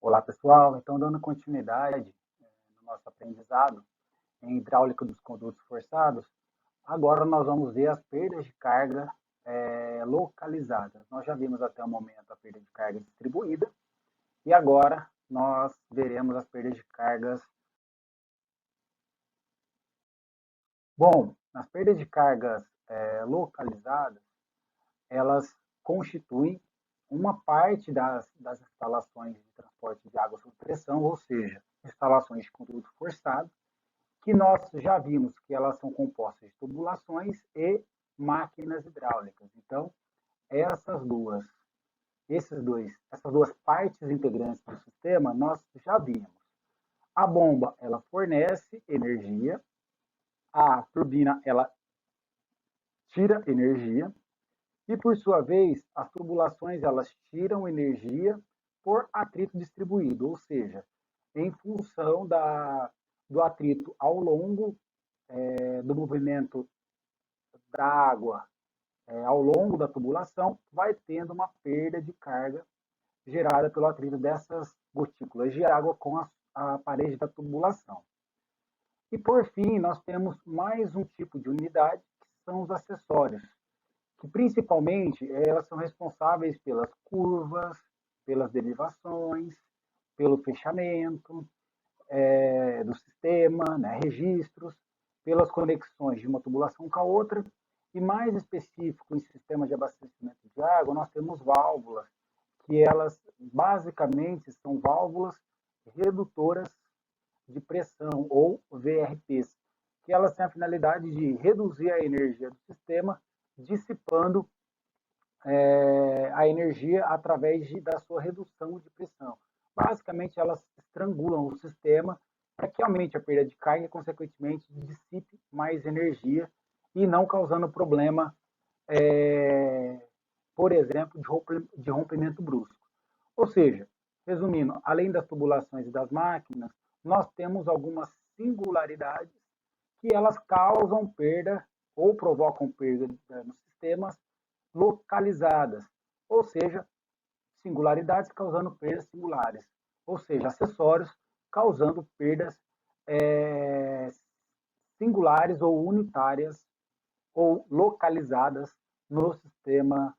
Olá, pessoal. Então, dando continuidade no nosso aprendizado em hidráulica dos condutos forçados, agora nós vamos ver as perdas de carga localizadas. Nós já vimos até o momento a perda de carga distribuída e agora nós veremos as perdas de cargas. Bom, as perdas de cargas localizadas, elas constituem uma parte das instalações de transporte de água sob pressão, ou seja, instalações de conduto forçado, que nós já vimos que elas são compostas de tubulações e máquinas hidráulicas. Então, essas duas, essas duas partes integrantes do sistema, nós já vimos. A bomba, ela fornece energia, a turbina, ela tira energia, e por sua vez, as tubulações, elas tiram energia por atrito distribuído, ou seja, em função do atrito ao longo do movimento da água ao longo da tubulação, vai tendo uma perda de carga gerada pelo atrito dessas gotículas de água com a parede da tubulação. E por fim, nós temos mais um tipo de unidade, que são os acessórios, que principalmente elas são responsáveis pelas curvas, pelas derivações, pelo fechamento do sistema, né, registros, pelas conexões de uma tubulação com a outra, e mais específico em sistemas de abastecimento de água, nós temos válvulas, que elas basicamente são válvulas redutoras de pressão, ou VRPs, que elas têm a finalidade de reduzir a energia do sistema, dissipando a energia através da sua redução de pressão. Basicamente, elas estrangulam o sistema para que aumente a perda de carga e, consequentemente, dissipe mais energia e não causando problema, por exemplo, de rompimento brusco. Ou seja, resumindo, além das tubulações e das máquinas, nós temos algumas singularidades que elas causam perda ou provocam perda nos sistemas localizadas, ou seja, singularidades causando perdas singulares, ou seja, acessórios causando perdas singulares ou unitárias ou localizadas no sistema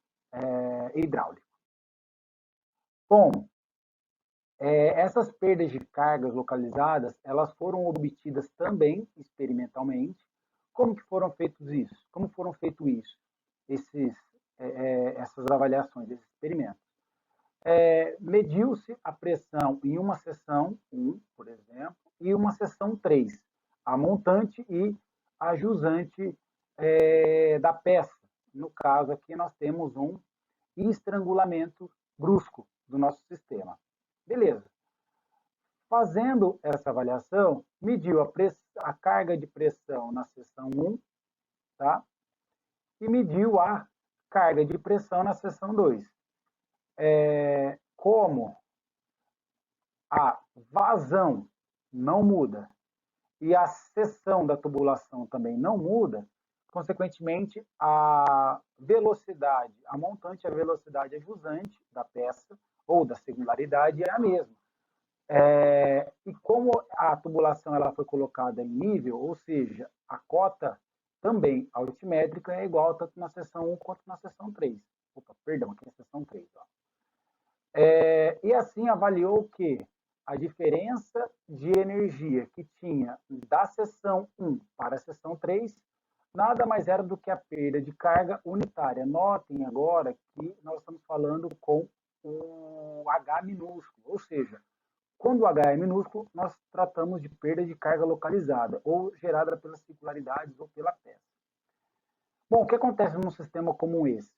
hidráulico. Bom, essas perdas de cargas localizadas, elas foram obtidas também experimentalmente. Como que foram feitos isso? Como foram feitos isso? Essas avaliações, esses experimentos. Mediu-se a pressão em uma seção 1, por exemplo, e uma seção 3, a montante e a jusante da peça. No caso aqui, nós temos um estrangulamento brusco do nosso sistema. Beleza. Fazendo essa avaliação, mediu a carga de pressão na seção 1, tá? E mediu a carga de pressão na seção 2. Como a vazão não muda e a seção da tubulação também não muda, consequentemente, a velocidade, a montante e a velocidade ajusante da peça ou da singularidade é a mesma. E como a tubulação ela foi colocada em nível, ou seja, a cota também altimétrica é igual tanto na seção 1 quanto na seção 3. Opa, perdão, aqui na seção 3. Ó. E assim avaliou que a diferença de energia que tinha da seção 1 para a seção 3 nada mais era do que a perda de carga unitária. Notem agora que nós estamos falando com o H minúsculo, ou seja, quando o H é minúsculo, nós tratamos de perda de carga localizada, ou gerada pelas singularidades ou pela peça. Bom, o que acontece num sistema como esse?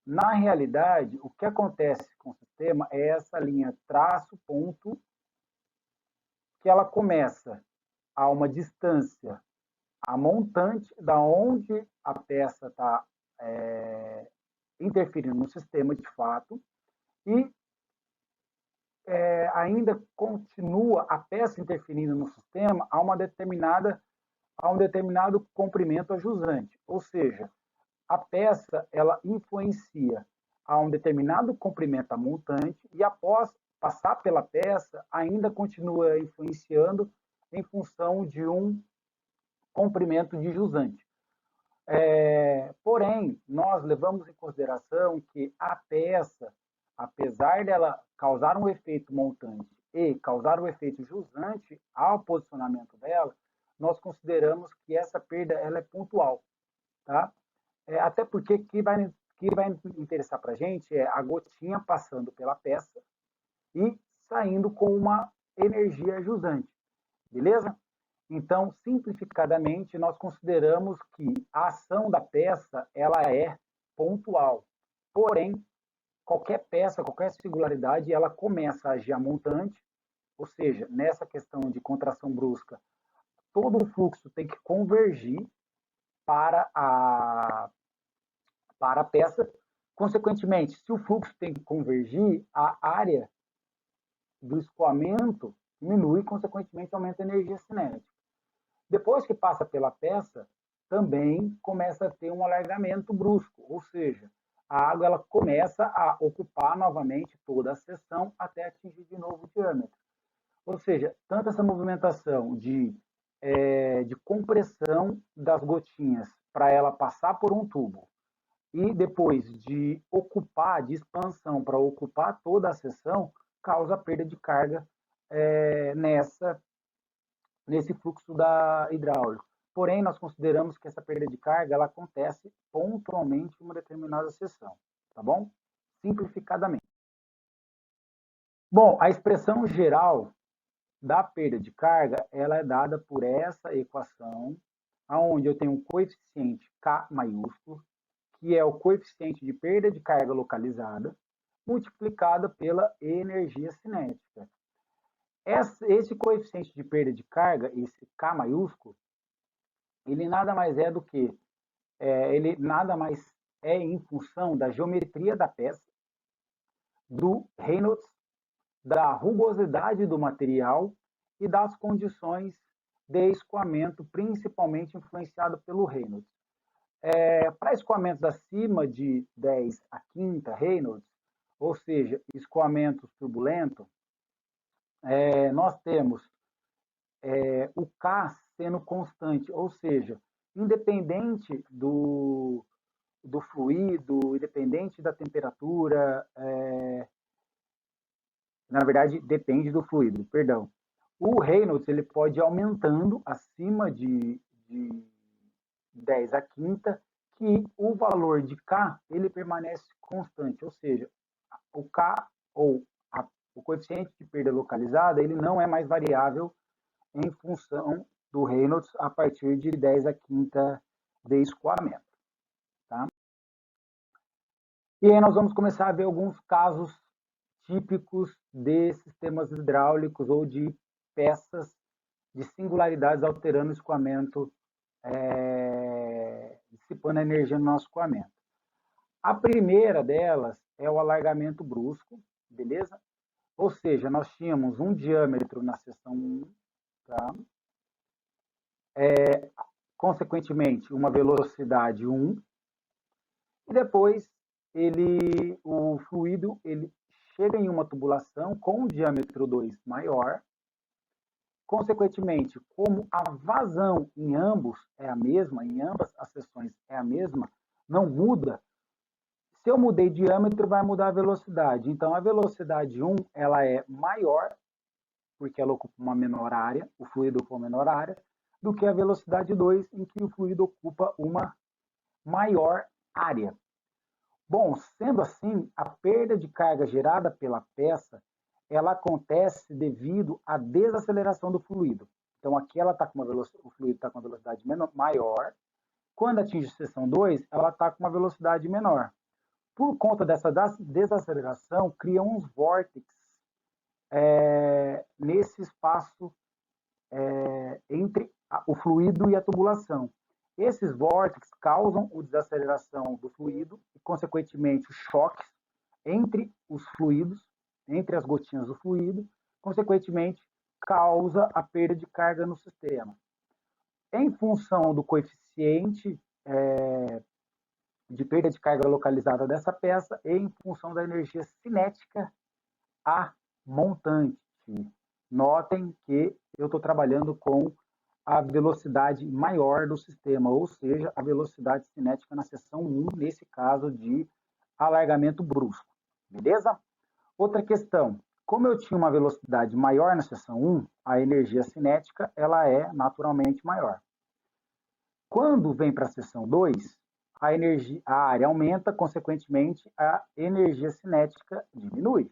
Na realidade, o que acontece com o sistema é essa linha traço, ponto, que ela começa a uma distância, a montante, da onde a peça está interferindo no sistema de fato, e ainda continua a peça interferindo no sistema a um determinado comprimento ajusante, ou seja, a peça ela influencia a um determinado comprimento a montante e após passar pela peça, ainda continua influenciando em função de um comprimento de jusante. Porém, nós levamos em consideração que a peça, apesar dela causar um efeito montante e causar um efeito jusante ao posicionamento dela, nós consideramos que essa perda ela é pontual, tá? Até porque que vai interessar para a gente é a gotinha passando pela peça e saindo com uma energia jusante, beleza? Então, simplificadamente, nós consideramos que a ação da peça ela é pontual. Porém, qualquer peça, qualquer singularidade, ela começa a agir a montante, ou seja, nessa questão de contração brusca, todo o fluxo tem que convergir para a peça. Consequentemente, se o fluxo tem que convergir, a área do escoamento diminui, consequentemente aumenta a energia cinética. Depois que passa pela peça, também começa a ter um alargamento brusco, ou seja, a água ela começa a ocupar novamente toda a seção até atingir de novo o diâmetro. Ou seja, tanto essa movimentação de compressão das gotinhas para ela passar por um tubo e depois de ocupar, de expansão para ocupar toda a seção, causa perda de carga nesse fluxo da hidráulico. Porém, nós consideramos que essa perda de carga ela acontece pontualmente em uma determinada seção, tá bom? Simplificadamente. Bom, a expressão geral da perda de carga, ela é dada por essa equação, onde eu tenho um coeficiente K maiúsculo, que é o coeficiente de perda de carga localizada, multiplicada pela energia cinética. Esse coeficiente de perda de carga, esse K maiúsculo, ele nada mais é do que, ele nada mais é em função da geometria da peça, do Reynolds, da rugosidade do material e das condições de escoamento, principalmente influenciado pelo Reynolds. Para escoamentos acima de 10 a quinta Reynolds, ou seja, escoamentos turbulentos, nós temos o K sendo constante, ou seja, independente do fluido, independente da temperatura, na verdade, depende do fluido, perdão. O Reynolds ele pode ir aumentando acima de 10 a quinta, que o valor de K ele permanece constante, ou seja, o K ou o coeficiente de perda localizada ele não é mais variável em função do Reynolds a partir de 10 a quinta de escoamento. Tá? E aí nós vamos começar a ver alguns casos típicos de sistemas hidráulicos ou de peças de singularidades alterando o escoamento, dissipando a energia no nosso escoamento. A primeira delas é o alargamento brusco, beleza? Ou seja, nós tínhamos um diâmetro na seção 1, tá? Consequentemente, uma velocidade 1, e depois o fluido ele chega em uma tubulação com um diâmetro 2 maior. Consequentemente, como a vazão em ambos é a mesma, em ambas as seções é a mesma, não muda. Se eu mudei diâmetro, vai mudar a velocidade. Então, a velocidade 1 ela é maior, porque ela ocupa uma menor área, o fluido ocupa uma menor área, do que a velocidade 2, em que o fluido ocupa uma maior área. Bom, sendo assim, a perda de carga gerada pela peça, ela acontece devido à desaceleração do fluido. Então, aqui ela tá com o fluido está com uma velocidade maior. Quando atinge a seção 2, ela está com uma velocidade menor. Por conta dessa desaceleração, criam uns vórtices nesse espaço entre o fluido e a tubulação. Esses vórtices causam a desaceleração do fluido e, consequentemente, os choques entre os fluidos, entre as gotinhas do fluido, consequentemente, causa a perda de carga no sistema. Em função do coeficiente de perda de carga localizada dessa peça e em função da energia cinética a montante. Notem que eu estou trabalhando com a velocidade maior do sistema, ou seja, a velocidade cinética na seção 1, nesse caso de alargamento brusco. Beleza? Outra questão. Como eu tinha uma velocidade maior na seção 1, a energia cinética ela é naturalmente maior. Quando vem para a seção 2, a área aumenta, consequentemente, a energia cinética diminui.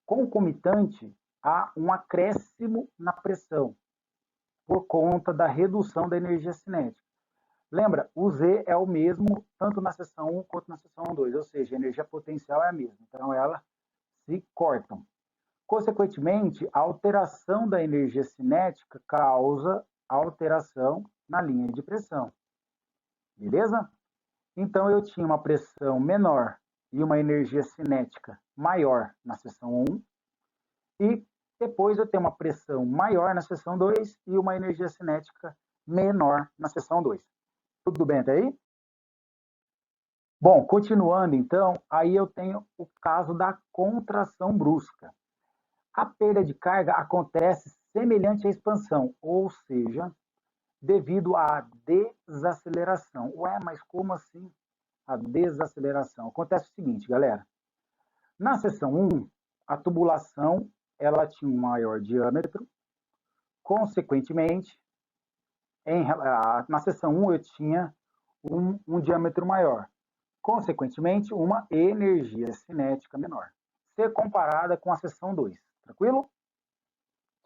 Concomitante a um acréscimo na pressão, por conta da redução da energia cinética. Lembra, o Z é o mesmo tanto na seção 1 quanto na seção 2, ou seja, a energia potencial é a mesma, então elas se cortam. Consequentemente, a alteração da energia cinética causa alteração na linha de pressão. Beleza? Então, eu tinha uma pressão menor e uma energia cinética maior na seção 1, e depois eu tenho uma pressão maior na seção 2 e uma energia cinética menor na seção 2. Tudo bem até aí? Bom, continuando então, aí eu tenho o caso da contração brusca. A perda de carga acontece semelhante à expansão, ou seja, devido à desaceleração. Ué, mas como assim a desaceleração? Acontece o seguinte, galera. Na seção 1, a tubulação ela tinha um maior diâmetro, consequentemente, na seção 1 eu tinha um diâmetro maior, consequentemente, uma energia cinética menor. Ser comparada com a seção 2, tranquilo?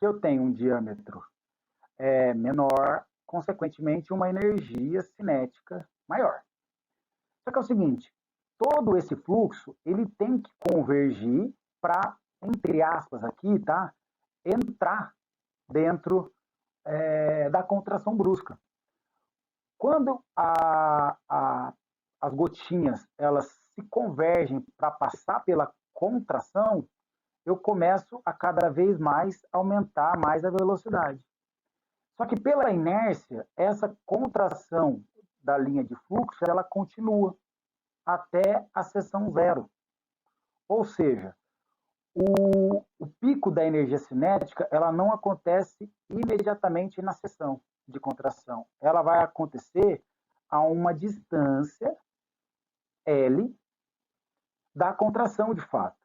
Que eu tenho um diâmetro menor, consequentemente, uma energia cinética maior. Só que é o seguinte, todo esse fluxo, ele tem que convergir para, entre aspas aqui, tá? Entrar dentro da contração brusca. Quando as gotinhas elas se convergem para passar pela contração, eu começo a cada vez mais aumentar mais a velocidade. Só que pela inércia, essa contração da linha de fluxo, ela continua até a seção 0. Ou seja, o pico da energia cinética, ela não acontece imediatamente na seção de contração. Ela vai acontecer a uma distância L da contração de fato.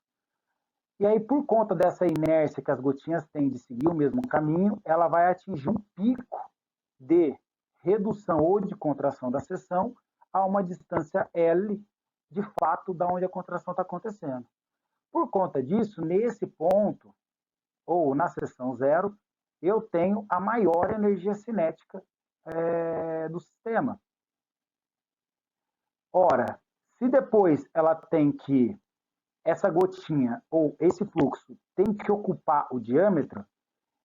E aí, por conta dessa inércia que as gotinhas têm de seguir o mesmo caminho, ela vai atingir um pico de redução ou de contração da seção a uma distância L, de fato, da onde a contração está acontecendo. Por conta disso, nesse ponto, ou na seção 0, eu tenho a maior energia cinética do sistema. Ora, se depois ela tem que, essa gotinha ou esse fluxo tem que ocupar o diâmetro,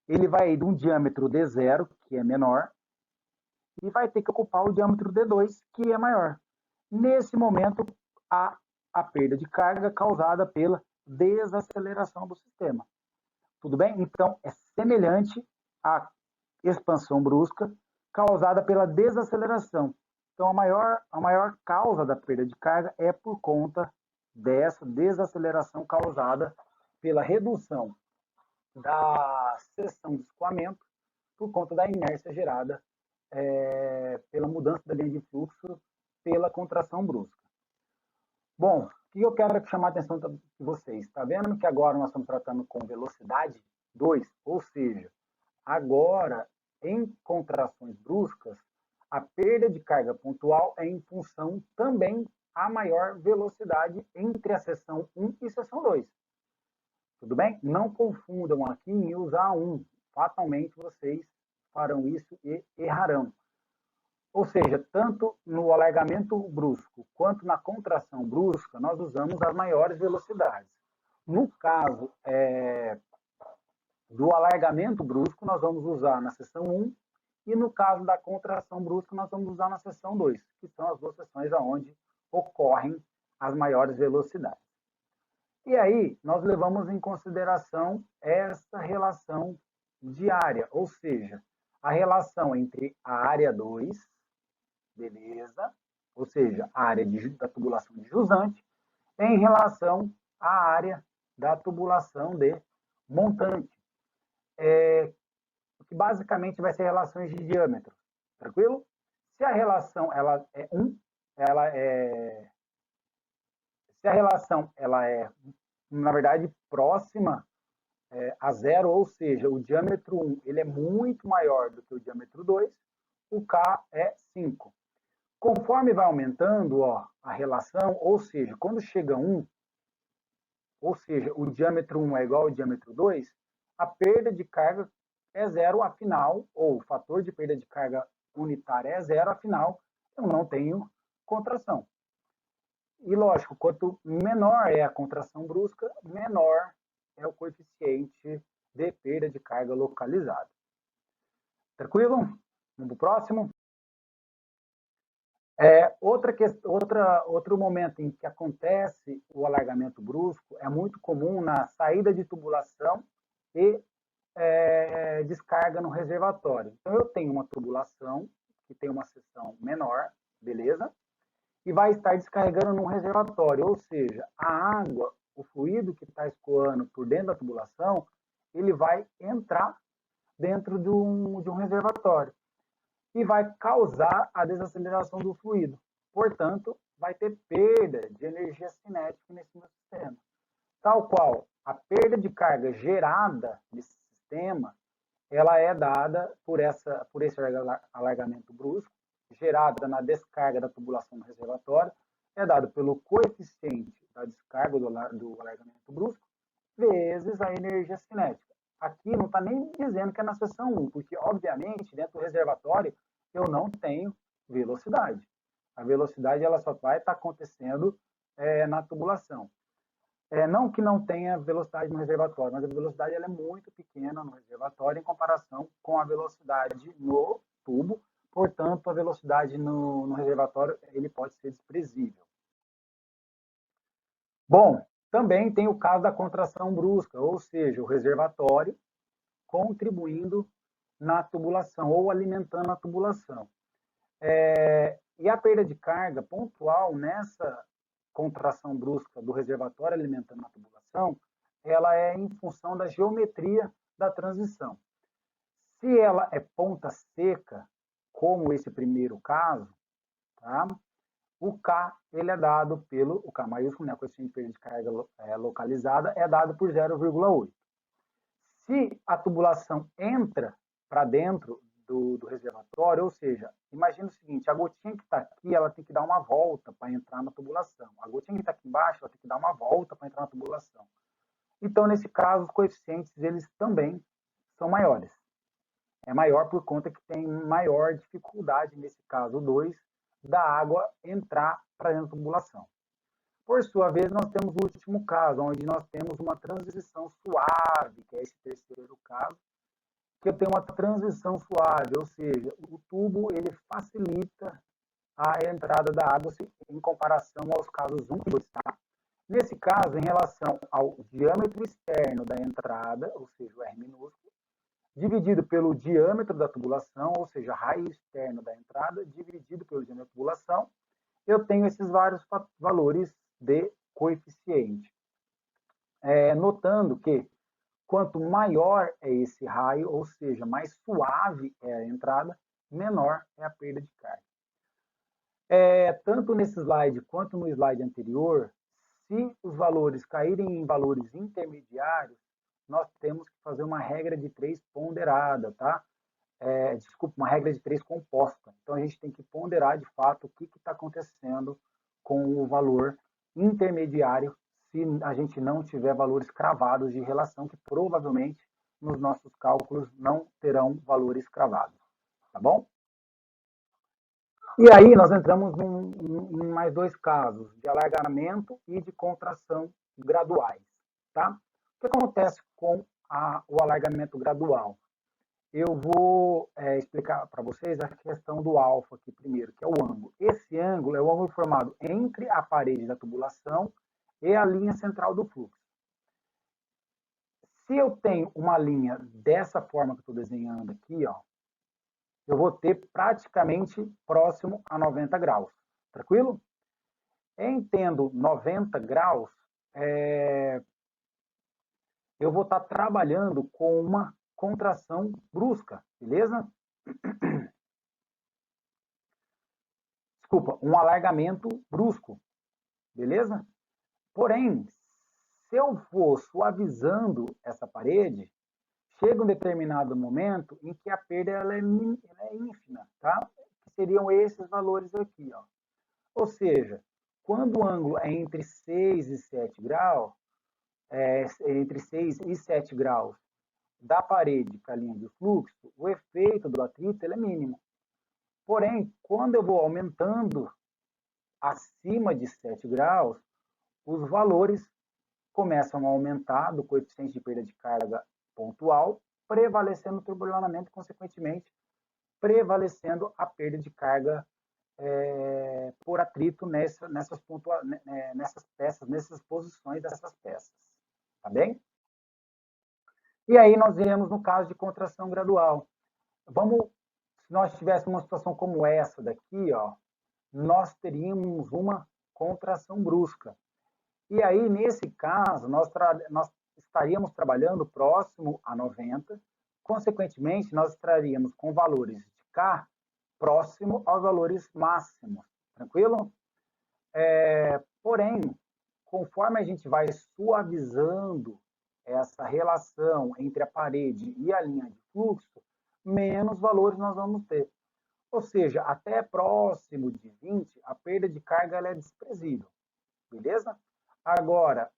ele vai de um diâmetro D0, que é menor, e vai ter que ocupar o diâmetro D2, que é maior. Nesse momento, há a perda de carga causada pela desaceleração do sistema. Tudo bem? Então, é semelhante à expansão brusca causada pela desaceleração. Então, a maior causa da perda de carga é por conta dessa desaceleração causada pela redução da seção de escoamento por conta da inércia gerada pela mudança da linha de fluxo pela contração brusca. Bom, o que eu quero chamar a atenção de vocês? Está vendo que agora nós estamos tratando com velocidade 2, ou seja, agora em contrações bruscas, a perda de carga pontual é em função também a maior velocidade entre a seção 1 e a seção 2. Tudo bem? Não confundam aqui em usar 1. Fatalmente vocês farão isso e errarão. Ou seja, tanto no alargamento brusco quanto na contração brusca, nós usamos as maiores velocidades. No caso do alargamento brusco, nós vamos usar na seção 1, e no caso da contração brusca, nós vamos usar na seção 2, que são as duas seções onde ocorrem as maiores velocidades. E aí, nós levamos em consideração essa relação de área, ou seja, a relação entre a área 2, beleza, ou seja, a área da tubulação de jusante, em relação a área da tubulação de montante, que basicamente vai ser relações de diâmetro, tranquilo? Se a relação ela é 1, ela é se a relação ela é, na verdade, próxima a zero, ou seja, o diâmetro 1 ele é muito maior do que o diâmetro 2, o K é 5. Conforme vai aumentando a relação, ou seja, quando chega 1, ou seja, o diâmetro 1 é igual ao diâmetro 2, a perda de carga é zero, afinal, ou o fator de perda de carga unitária é zero, afinal, eu não tenho contração. E lógico, quanto menor é a contração brusca, menor é o coeficiente de perda de carga localizada. Tranquilo? Vamos para o próximo. Outro momento em que acontece o alargamento brusco é muito comum na saída de tubulação e descarga no reservatório. Então, eu tenho uma tubulação que tem uma seção menor, beleza? E vai estar descarregando num reservatório, ou seja, a água, o fluido que está escoando por dentro da tubulação, ele vai entrar dentro de um reservatório e vai causar a desaceleração do fluido. Portanto, vai ter perda de energia cinética nesse meu sistema. Tal qual a perda de carga gerada nesse sistema, ela é dada por esse alargamento brusco, gerada na descarga da tubulação no reservatório, é dado pelo coeficiente da descarga do alargamento brusco, vezes a energia cinética. Aqui não está nem dizendo que é na seção 1, porque, obviamente, dentro do reservatório, eu não tenho velocidade. A velocidade ela só vai estar acontecendo na tubulação. Não que não tenha velocidade no reservatório, mas a velocidade ela é muito pequena no reservatório em comparação com a velocidade no tubo. Portanto, a velocidade no reservatório ele pode ser desprezível. Bom, também tem o caso da contração brusca, ou seja, o reservatório contribuindo na tubulação ou alimentando a tubulação. E a perda de carga pontual nessa contração brusca do reservatório alimentando a tubulação, ela é em função da geometria da transição. Se ela é ponta seca, como esse primeiro caso, tá? O K ele é dado pelo, o K maiúsculo, né, a coeficiente de perda de carga localizada, é dado por 0,8. Se a tubulação entra para dentro do reservatório, ou seja, imagina o seguinte, a gotinha que está aqui, ela tem que dar uma volta para entrar na tubulação. A gotinha que está aqui embaixo, ela tem que dar uma volta para entrar na tubulação. Então, nesse caso, os coeficientes, eles também são maiores. É maior por conta que tem maior dificuldade, nesse caso 2, da água entrar para dentro da tubulação. Por sua vez, nós temos o último caso, onde nós temos uma transição suave, que é esse terceiro caso, que eu tenho uma transição suave, ou seja, o tubo ele facilita a entrada da água em comparação aos casos 1 e 2. Tá? Nesse caso, em relação ao diâmetro externo da entrada, ou seja, o R minúsculo, dividido pelo diâmetro da tubulação, ou seja, raio externo da entrada, dividido pelo diâmetro da tubulação, eu tenho esses vários valores de coeficiente. Notando que quanto maior é esse raio, ou seja, mais suave é a entrada, menor é a perda de carga. Tanto nesse slide quanto no slide anterior, se os valores caírem em valores intermediários, nós temos que fazer uma regra de 3 ponderada, tá? Desculpa, uma regra de 3 composta. Então, a gente tem que ponderar, de fato, o que está acontecendo com o valor intermediário se a gente não tiver valores cravados de relação, que provavelmente nos nossos cálculos não terão valores cravados. Tá bom? E aí nós entramos em mais dois casos, de alargamento e de contração graduais. Tá? O que acontece com o alargamento gradual? Eu vou explicar para vocês a questão do alfa aqui primeiro, que é o ângulo. Esse ângulo é o ângulo formado entre a parede da tubulação e a linha central do fluxo. Se eu tenho uma linha dessa forma que eu estou desenhando aqui, ó, eu vou ter praticamente próximo a 90 graus. Tranquilo? Em tendo 90 graus, eu vou estar trabalhando com uma contração brusca, beleza? Desculpa, um alargamento brusco, beleza? Porém, se eu for suavizando essa parede, chega um determinado momento em que a perda ela é ínfima, tá? Que seriam esses valores aqui, ó. Ou seja, quando o ângulo é entre 6 e 7 graus, entre 6 e 7 graus da parede para a linha de fluxo, o efeito do atrito ele é mínimo. Porém, quando eu vou aumentando acima de 7 graus, os valores começam a aumentar do coeficiente de perda de carga pontual, prevalecendo o turbulentamento e, consequentemente, prevalecendo a perda de carga por atrito nessas peças, nessas posições dessas peças. Tá bem? E aí nós iremos no caso de contração gradual. Se nós tivéssemos uma situação como essa daqui, ó, nós teríamos uma contração brusca. E aí, nesse caso, nós estaríamos trabalhando próximo a 90, consequentemente, nós estaríamos com valores de K próximo aos valores máximos, tranquilo? Porém, conforme a gente vai suavizando essa relação entre a parede e a linha de fluxo, menos valores nós vamos ter. Ou seja, até próximo de 20, a perda de carga ela é desprezível, beleza? Agora,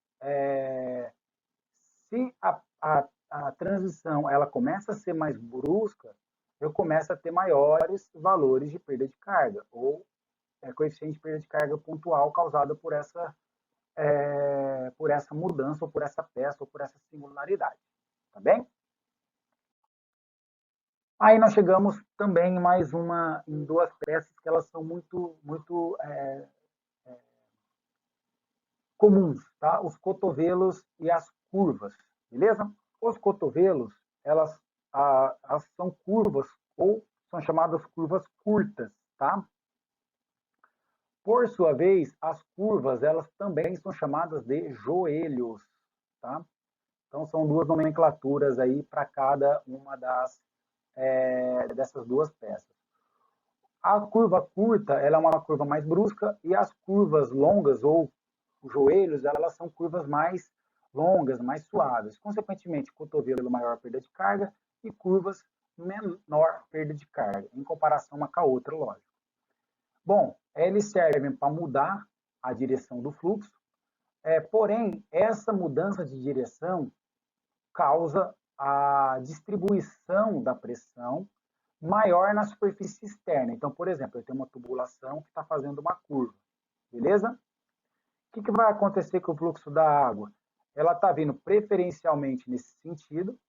se a transição ela começa a ser mais brusca, eu começo a ter maiores valores de perda de carga, ou coeficiente de perda de carga pontual causada por essa mudança, ou por essa peça, ou por essa singularidade. Tá bem? Aí nós chegamos também em duas peças que elas são muito comuns, tá? Os cotovelos e as curvas, beleza? Os cotovelos, elas são curvas ou são chamadas curvas curtas, tá? Por sua vez, as curvas, elas também são chamadas de joelhos, tá? Então, são duas nomenclaturas aí para cada uma dessas duas peças. A curva curta, ela é uma curva mais brusca, e as curvas longas, ou os joelhos, elas são curvas mais longas, mais suaves. Consequentemente, cotovelo maior perda de carga e curvas menor perda de carga, em comparação uma com a outra, lógico. Bom, eles servem para mudar a direção do fluxo, porém, essa mudança de direção causa a distribuição da pressão maior na superfície externa. Então, por exemplo, eu tenho uma tubulação que está fazendo uma curva, beleza? O que vai acontecer com o fluxo da água? Ela está vindo preferencialmente nesse sentido.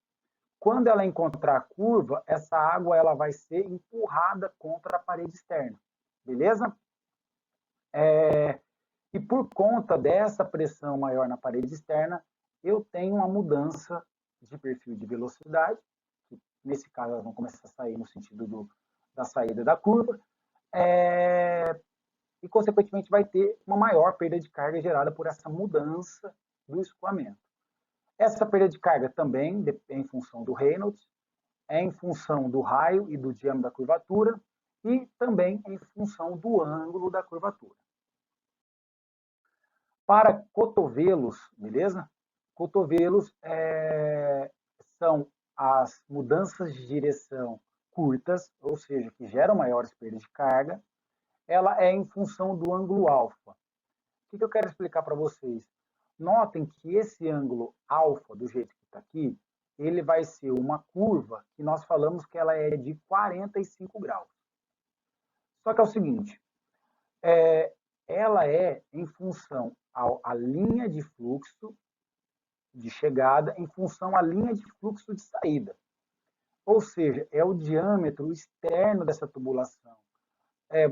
Quando ela encontrar a curva, essa água ela vai ser empurrada contra a parede externa, beleza? E por conta dessa pressão maior na parede externa, eu tenho uma mudança de perfil de velocidade, que nesse caso elas vão começar a sair no sentido da saída da curva, e consequentemente vai ter uma maior perda de carga gerada por essa mudança do escoamento. Essa perda de carga também é em função do Reynolds, é em função do raio e do diâmetro da curvatura, e também em função do ângulo da curvatura. Para cotovelos, beleza? Cotovelos são as mudanças de direção curtas, ou seja, que geram maiores perdas de carga. Ela é em função do ângulo alfa. O que eu quero explicar para vocês? Notem que esse ângulo alfa, do jeito que está aqui, ele vai ser uma curva que nós falamos que ela é de 45 graus. Só que é o seguinte, ela é em função à linha de fluxo de chegada em função à linha de fluxo de saída. Ou seja, é o diâmetro externo dessa tubulação.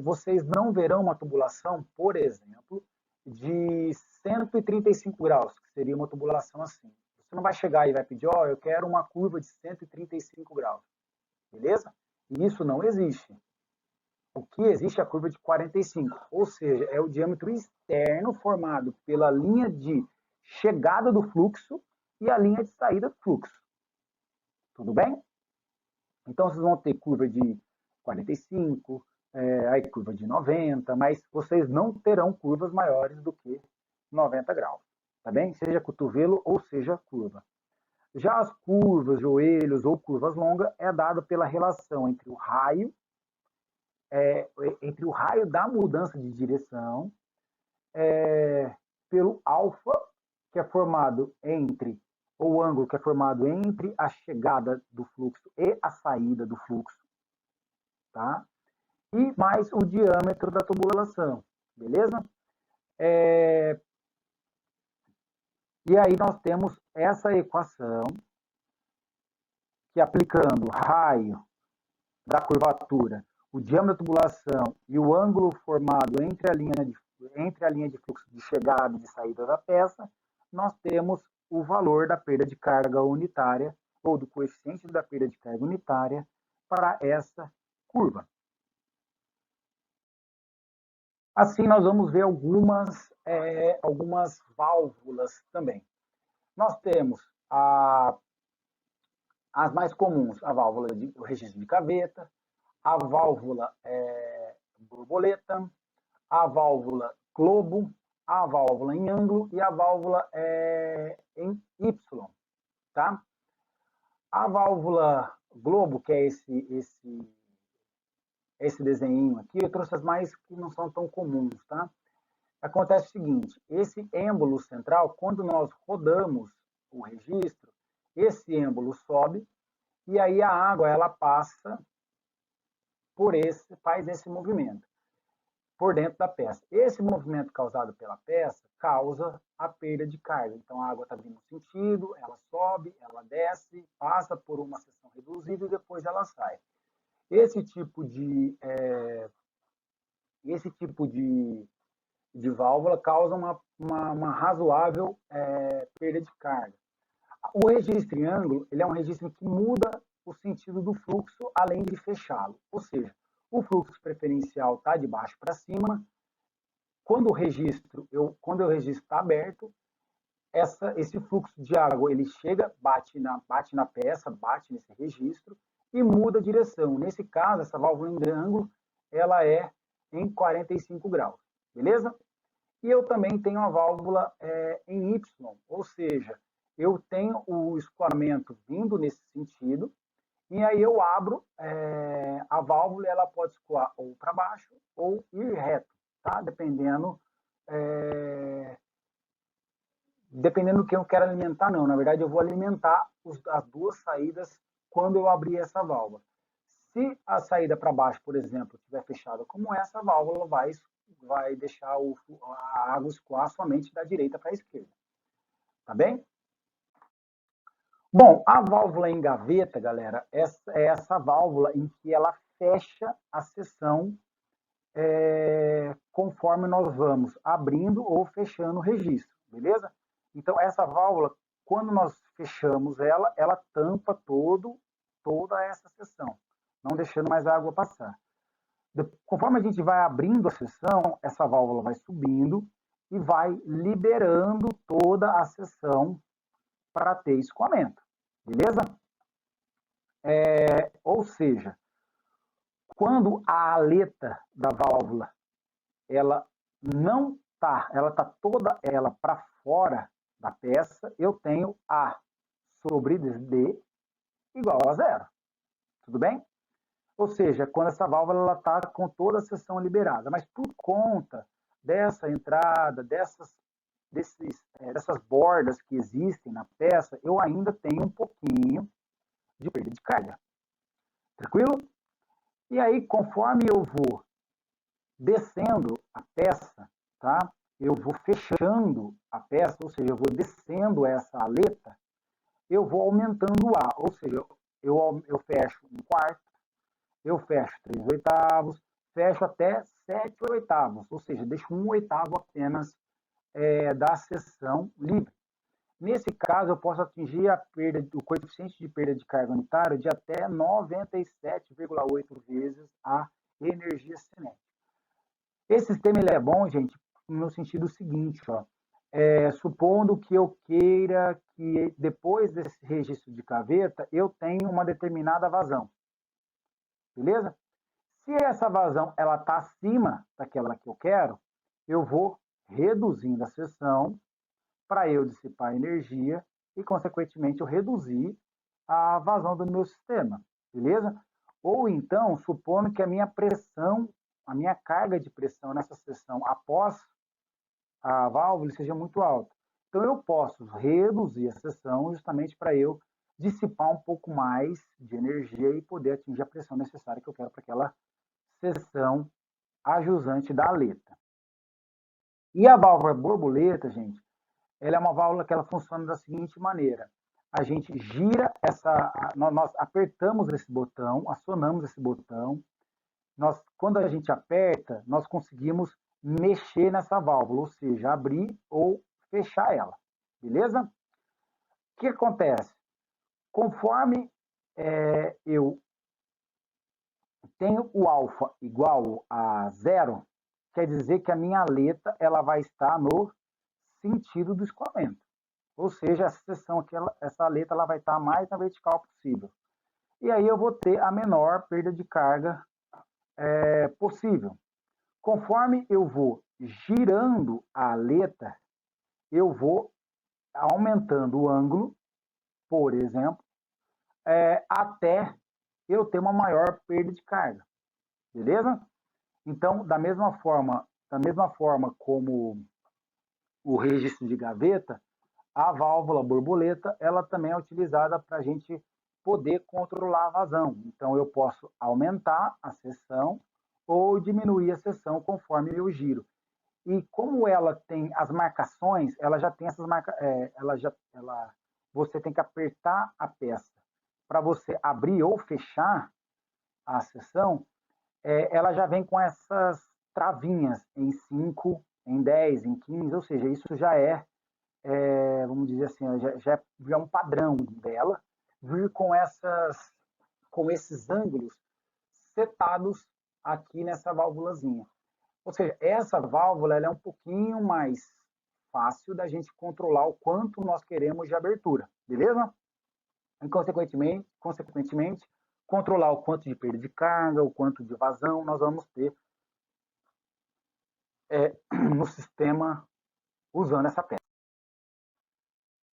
Vocês não verão uma tubulação, por exemplo, de 135 graus, que seria uma tubulação assim. Você não vai chegar e vai pedir, eu quero uma curva de 135 graus. Beleza? E isso não existe. O que existe é a curva de 45, ou seja, é o diâmetro externo formado pela linha de chegada do fluxo e a linha de saída do fluxo. Tudo bem? Então, vocês vão ter curva de 45, aí curva de 90, mas vocês não terão curvas maiores do que 90 graus, tá bem? Seja cotovelo ou seja curva. Já as curvas, joelhos ou curvas longas é dada pela relação entre o raio da mudança de direção, pelo alfa, que é formado entre, ou o ângulo que é formado entre a chegada do fluxo e a saída do fluxo, tá? E mais o diâmetro da tubulação, beleza? E aí nós temos essa equação, que aplicando raio da curvatura, o diâmetro da tubulação e o ângulo formado entre a linha de fluxo de chegada e de saída da peça, nós temos o valor da perda de carga unitária, ou do coeficiente da perda de carga unitária, para essa curva. Assim, nós vamos ver algumas válvulas também. Nós temos as mais comuns, a válvula do registro de gaveta, a válvula borboleta, a válvula globo, a válvula em ângulo e a válvula em Y, tá? A válvula globo, que é esse desenho aqui, eu trouxe as mais que não são tão comuns, tá? Acontece o seguinte, esse êmbolo central, quando nós rodamos o registro, esse êmbolo sobe e aí a água ela passa faz esse movimento por dentro da peça. Esse movimento causado pela peça causa a perda de carga. Então a água está vindo no sentido, ela sobe, ela desce, passa por uma seção reduzida e depois ela sai. Esse tipo de válvula causa uma razoável perda de carga. O registro em ângulo ele é um registro que muda o sentido do fluxo, além de fechá-lo. Ou seja, o fluxo preferencial está de baixo para cima. Quando o registro está aberto, esse fluxo de água ele chega, bate na peça, bate nesse registro e muda a direção. Nesse caso, essa válvula em ângulo ela é em 45 graus, beleza? E eu também tenho a válvula em Y, ou seja, eu tenho o escoamento vindo nesse sentido, e aí eu abro a válvula e ela pode escoar ou para baixo ou ir reto, tá? Dependendo do que eu quero alimentar, não. Na verdade, eu vou alimentar as duas saídas quando eu abrir essa válvula. Se a saída para baixo, por exemplo, estiver fechada como essa, a válvula vai deixar a água escoar somente da direita para a esquerda. Tá bem? Bom, a válvula em gaveta, galera, é essa válvula em que ela fecha a seção conforme nós vamos abrindo ou fechando o registro, beleza? Então, essa válvula, quando nós fechamos ela tampa toda essa seção, não deixando mais a água passar. Conforme a gente vai abrindo a seção, essa válvula vai subindo e vai liberando toda a seção para ter escoamento, beleza? Ou seja, quando a aleta da válvula ela não tá, ela tá toda ela para fora da peça, eu tenho A sobre D igual a zero. Tudo bem? Ou seja, quando essa válvula está com toda a seção liberada. Mas por conta dessa entrada, dessas bordas que existem na peça, eu ainda tenho um pouquinho de perda de carga. Tranquilo? E aí, conforme eu vou descendo a peça, tá? Eu vou fechando a peça, ou seja, eu vou descendo essa aleta, eu vou aumentando o A, ou seja, eu fecho um quarto, eu fecho 3/8, fecho até 7/8, ou seja, deixo 1/8 apenas da seção livre. Nesse caso, eu posso atingir o coeficiente de perda de carga unitária de até 97,8 vezes a energia cinética. Esse sistema ele é bom, gente, no sentido seguinte, ó, supondo que eu queira que depois desse registro de gaveta eu tenha uma determinada vazão, beleza? Se essa vazão ela está acima daquela que eu quero, eu vou reduzindo a seção para eu dissipar energia e, consequentemente, eu reduzir a vazão do meu sistema, beleza? Ou então, supondo que a minha pressão, a minha carga de pressão nessa seção após a válvula seja muito alta. Então, eu posso reduzir a seção justamente para eu dissipar um pouco mais de energia e poder atingir a pressão necessária que eu quero para aquela seção ajusante da aleta. E a válvula borboleta, gente, ela é uma válvula que ela funciona da seguinte maneira: a gente gira nós apertamos esse botão, acionamos esse botão, quando a gente aperta, nós conseguimos mexer nessa válvula, ou seja, abrir ou fechar ela, beleza? O que acontece? Conforme eu tenho o alfa igual a zero, quer dizer que a minha aleta ela vai estar no sentido do escoamento. Ou seja, essa seção aqui, essa aleta ela vai estar mais na vertical possível. E aí eu vou ter a menor perda de carga possível. Conforme eu vou girando a aleta, eu vou aumentando o ângulo, por exemplo, até eu ter uma maior perda de carga. Beleza? Então, da mesma forma como o registro de gaveta, a válvula borboleta ela também é utilizada para a gente poder controlar a vazão. Então, eu posso aumentar a seção ou diminuir a seção conforme eu giro. E como ela tem as marcações, ela já tem essas marcas, você tem que apertar a peça para você abrir ou fechar a seção, ela já vem com essas travinhas em 5, em 10, em 15, ou seja, isso já vamos dizer assim, já é um padrão dela, vir com esses ângulos setados aqui nessa válvulazinha. Ou seja, essa válvula ela é um pouquinho mais fácil da gente controlar o quanto nós queremos de abertura, beleza? E, consequentemente, controlar o quanto de perda de carga, o quanto de vazão nós vamos ter no sistema usando essa peça.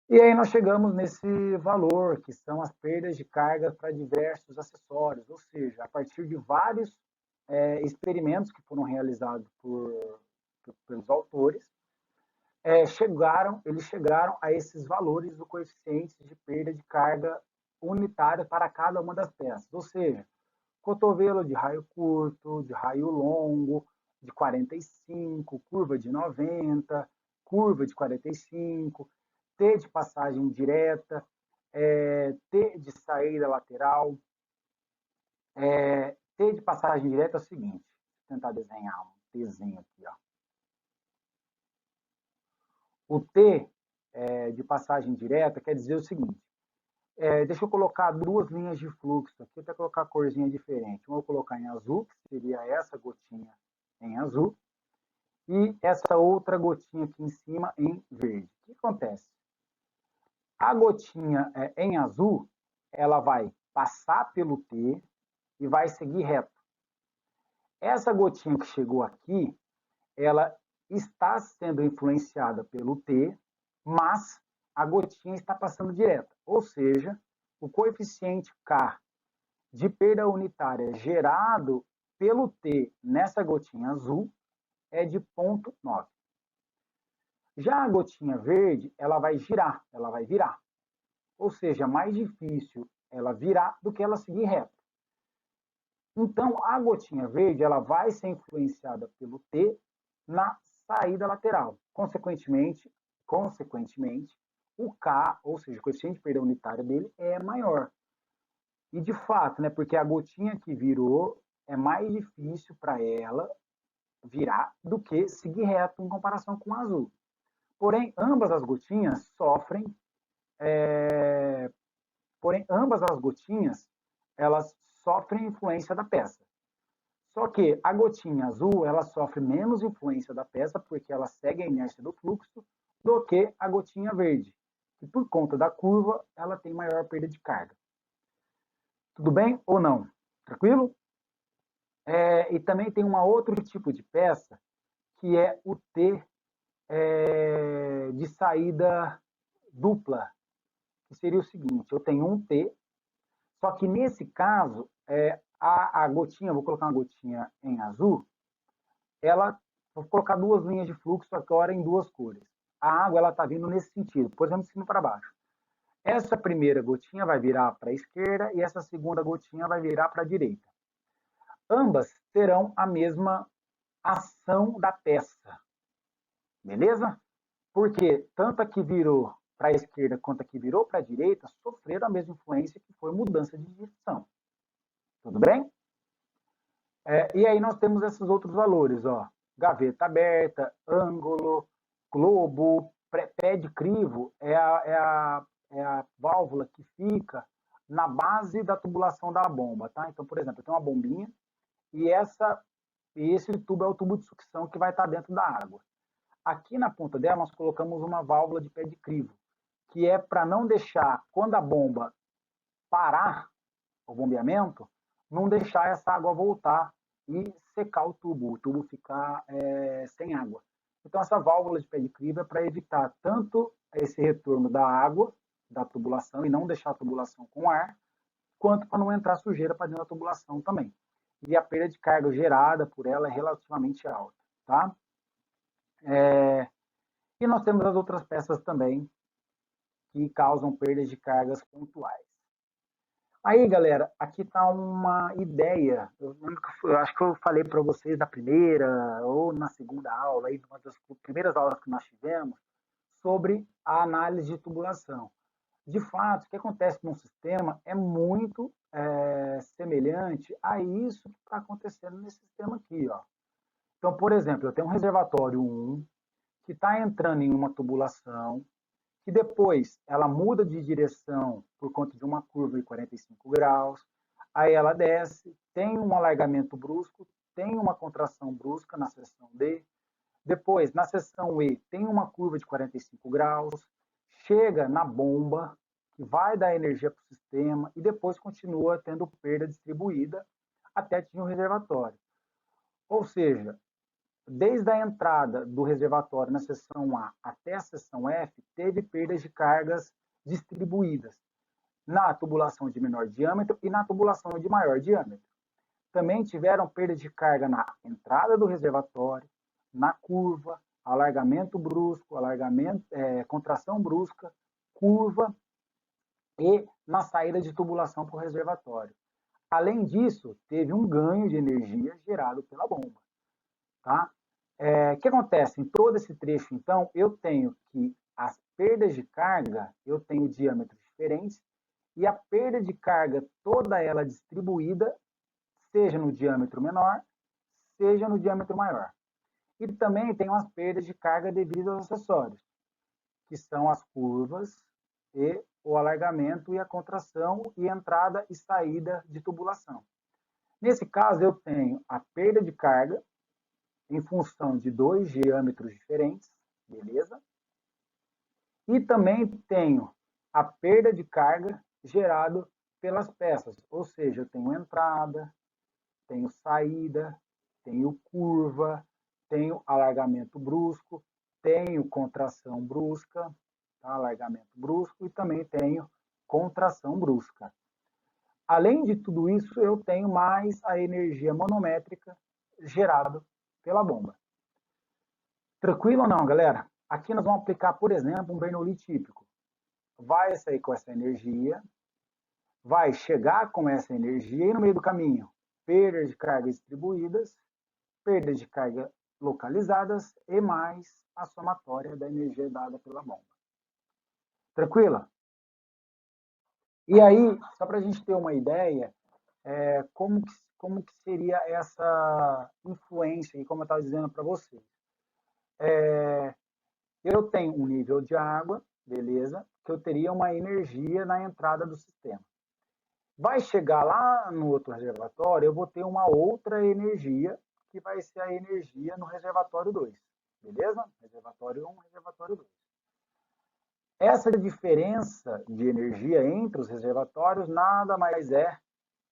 E aí nós chegamos nesse valor, que são as perdas de carga para diversos acessórios, ou seja, a partir de vários experimentos que foram realizados pelos autores, eles chegaram a esses valores do coeficiente de perda de carga unitária para cada uma das peças, ou seja, cotovelo de raio curto, de raio longo, de 45, curva de 90, curva de 45, T de passagem direta, T de saída lateral. T de passagem direta é o seguinte, vou tentar desenhar um Tzinho aqui, ó. O T de passagem direta quer dizer o seguinte, deixa eu colocar duas linhas de fluxo aqui, até colocar a corzinha diferente. Uma eu vou colocar em azul, que seria essa gotinha em azul, e essa outra gotinha aqui em cima em verde. O que acontece? A gotinha em azul, ela vai passar pelo T e vai seguir reto. Essa gotinha que chegou aqui, ela está sendo influenciada pelo T, mas a gotinha está passando direto. Ou seja, o coeficiente K de perda unitária gerado pelo T nessa gotinha azul é de 0,9. Já a gotinha verde, ela vai girar, ela vai virar. Ou seja, mais difícil ela virar do que ela seguir reto. Então, a gotinha verde, ela vai ser influenciada pelo T na saída lateral. Consequentemente, o K, ou seja, o coeficiente de perda unitária dele é maior. E de fato, né, porque a gotinha que virou é mais difícil para ela virar do que seguir reto em comparação com o azul. Porém, ambas as gotinhas elas sofrem influência da peça. Só que a gotinha azul, ela sofre menos influência da peça porque ela segue a inércia do fluxo, do que a gotinha verde, que por conta da curva, ela tem maior perda de carga. Tudo bem ou não? Tranquilo? E também tem um outro tipo de peça, que é o T de saída dupla, que seria o seguinte, eu tenho um T, só que nesse caso, a gotinha, vou colocar uma gotinha em azul, vou colocar duas linhas de fluxo agora em duas cores. A água ela está vindo nesse sentido, por exemplo, de cima para baixo. Essa primeira gotinha vai virar para a esquerda e essa segunda gotinha vai virar para a direita. Ambas terão a mesma ação da peça, beleza? Porque tanto a que virou para a esquerda quanto a que virou para a direita sofreram a mesma influência que foi mudança de direção. Tudo bem? E aí nós temos esses outros valores, ó. Gaveta aberta, ângulo, globo, pé de crivo é a válvula que fica na base da tubulação da bomba, tá? Então, por exemplo, eu tenho uma bombinha e esse tubo é o tubo de sucção que vai estar dentro da água. Aqui na ponta dela nós colocamos uma válvula de pé de crivo, que é para não deixar, quando a bomba parar o bombeamento, não deixar essa água voltar e secar o tubo ficar sem água. Então, essa válvula de pé de crivo é para evitar tanto esse retorno da água, da tubulação, e não deixar a tubulação com ar, quanto para não entrar sujeira para dentro da tubulação também. E a perda de carga gerada por ela é relativamente alta, tá? E nós temos as outras peças também que causam perdas de cargas pontuais. Aí, galera, aqui está uma ideia. Eu acho que eu falei para vocês na primeira ou na segunda aula, aí, uma das primeiras aulas que nós tivemos, sobre a análise de tubulação. De fato, o que acontece no sistema é muito semelhante a isso que está acontecendo nesse sistema aqui. Ó. Então, por exemplo, eu tenho um reservatório 1 que está entrando em uma tubulação, que depois ela muda de direção por conta de uma curva de 45 graus, aí ela desce, tem um alargamento brusco, tem uma contração brusca na seção D, depois na seção E tem uma curva de 45 graus, chega na bomba, que vai dar energia para o sistema e depois continua tendo perda distribuída até atingir o reservatório. Ou seja, desde a entrada do reservatório na seção A até a seção F, teve perdas de cargas distribuídas na tubulação de menor diâmetro e na tubulação de maior diâmetro. Também tiveram perdas de carga na entrada do reservatório, na curva, alargamento brusco, contração brusca, curva e na saída de tubulação para o reservatório. Além disso, teve um ganho de energia gerado pela bomba. Tá? O que acontece? Em todo esse trecho, então, eu tenho que as perdas de carga, eu tenho diâmetros diferentes, e a perda de carga, toda ela distribuída, seja no diâmetro menor, seja no diâmetro maior. E também tem as perdas de carga devido aos acessórios, que são as curvas e o alargamento e a contração e entrada e saída de tubulação. Nesse caso, eu tenho a perda de carga, em função de dois diâmetros diferentes, beleza? E também tenho a perda de carga gerada pelas peças, ou seja, eu tenho entrada, tenho saída, tenho curva, tenho alargamento brusco, tenho contração brusca, tá? Alargamento brusco e também tenho contração brusca. Além de tudo isso, eu tenho mais a energia manométrica gerada pela bomba. Tranquilo ou não, galera? Aqui nós vamos aplicar, por exemplo, um Bernoulli típico. Vai sair com essa energia, vai chegar com essa energia e no meio do caminho, perdas de carga distribuídas, perdas de carga localizadas e mais a somatória da energia dada pela bomba. Tranquila? E aí, só para a gente ter uma ideia, como que seria essa influência, e como eu estava dizendo para vocês. Eu tenho um nível de água, beleza, que eu teria uma energia na entrada do sistema. Vai chegar lá no outro reservatório, eu vou ter uma outra energia, que vai ser a energia no reservatório 2, beleza? Reservatório 1, reservatório 2. Essa diferença de energia entre os reservatórios nada mais é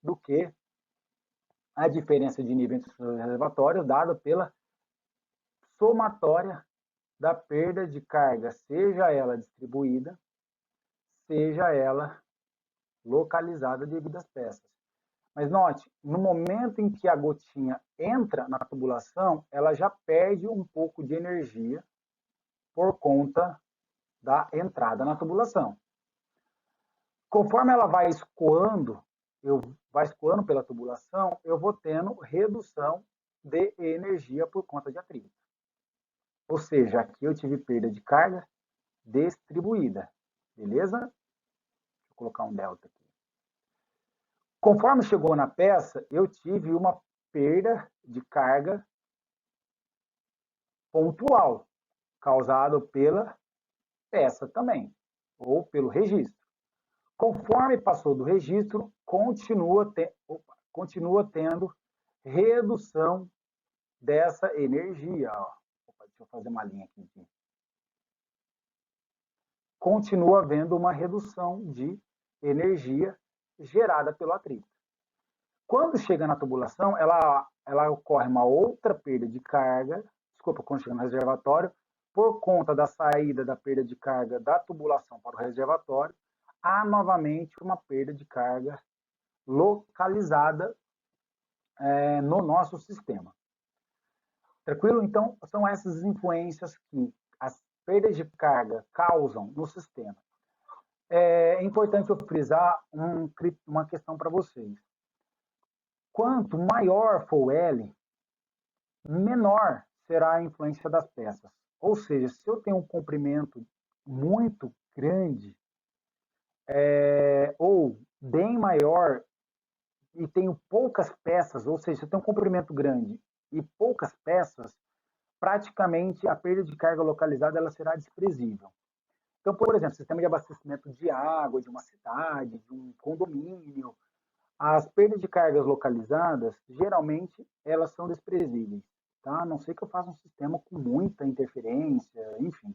do que a diferença de nível entre os reservatórios dada pela somatória da perda de carga, seja ela distribuída, seja ela localizada devido às peças. Mas note, no momento em que a gotinha entra na tubulação, ela já perde um pouco de energia por conta da entrada na tubulação. Conforme ela vai escoando, vai escoando pela tubulação, eu vou tendo redução de energia por conta de atrito. Ou seja, aqui eu tive perda de carga distribuída, beleza? Deixa eu colocar um delta aqui. Conforme chegou na peça, eu tive uma perda de carga pontual, causada pela peça também, ou pelo registro. Conforme passou do registro, continua tendo redução dessa energia. Opa, deixa eu fazer uma linha aqui. Continua havendo uma redução de energia gerada pelo atrito. Quando chega na tubulação, ela ocorre uma outra perda de carga, quando chega no reservatório, por conta da saída da perda de carga da tubulação para o reservatório, há novamente uma perda de carga localizada no nosso sistema. Tranquilo? Então, são essas influências que as perdas de carga causam no sistema. É importante eu frisar uma questão para vocês. Quanto maior for o L, menor será a influência das peças. Ou seja, se eu tenho um comprimento muito grande, ou bem maior, e tenho poucas peças, ou seja, se eu tenho um comprimento grande e poucas peças, praticamente a perda de carga localizada ela será desprezível. Então, por exemplo, sistema de abastecimento de água de uma cidade, de um condomínio, as perdas de cargas localizadas, geralmente, elas são desprezíveis, tá? A não ser que eu faça um sistema com muita interferência, enfim.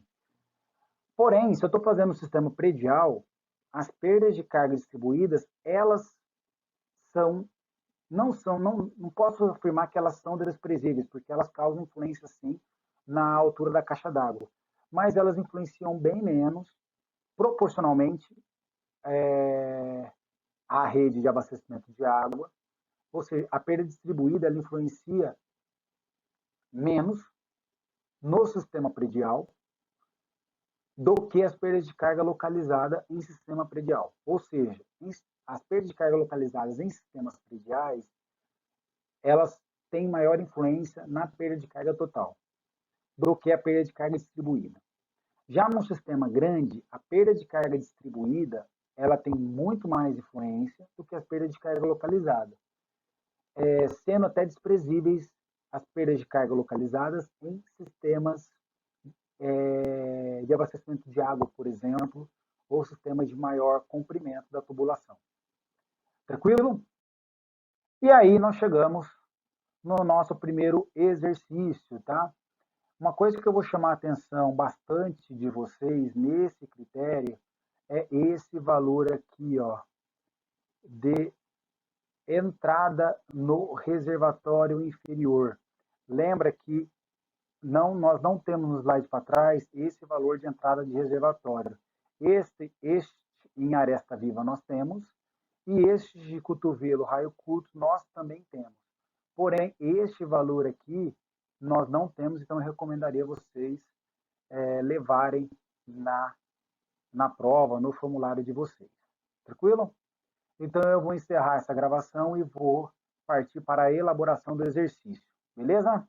Porém, se eu estou fazendo um sistema predial, as perdas de carga distribuídas, elas não posso afirmar que elas são desprezíveis, porque elas causam influência, sim, na altura da caixa d'água. Mas elas influenciam bem menos, proporcionalmente, à rede de abastecimento de água. Ou seja, a perda distribuída ela influencia menos no sistema predial do que as perdas de carga localizada em sistema predial. Ou seja, as perdas de carga localizadas em sistemas prediais, elas têm maior influência na perda de carga total do que a perda de carga distribuída. Já num sistema grande, a perda de carga distribuída ela tem muito mais influência do que as perdas de carga localizada, sendo até desprezíveis as perdas de carga localizadas em sistemas de abastecimento de água, por exemplo, ou sistemas de maior comprimento da tubulação. Tranquilo? E aí nós chegamos no nosso primeiro exercício, tá? Uma coisa que eu vou chamar a atenção bastante de vocês nesse critério é esse valor aqui, ó, de entrada no reservatório inferior. Lembra que nós não temos no slide para trás esse valor de entrada de reservatório. Este em aresta viva nós temos, e este de cotovelo raio curto nós também temos. Porém, este valor aqui nós não temos, então eu recomendaria vocês levarem na prova, no formulário de vocês. Tranquilo? Então eu vou encerrar essa gravação e vou partir para a elaboração do exercício. Beleza?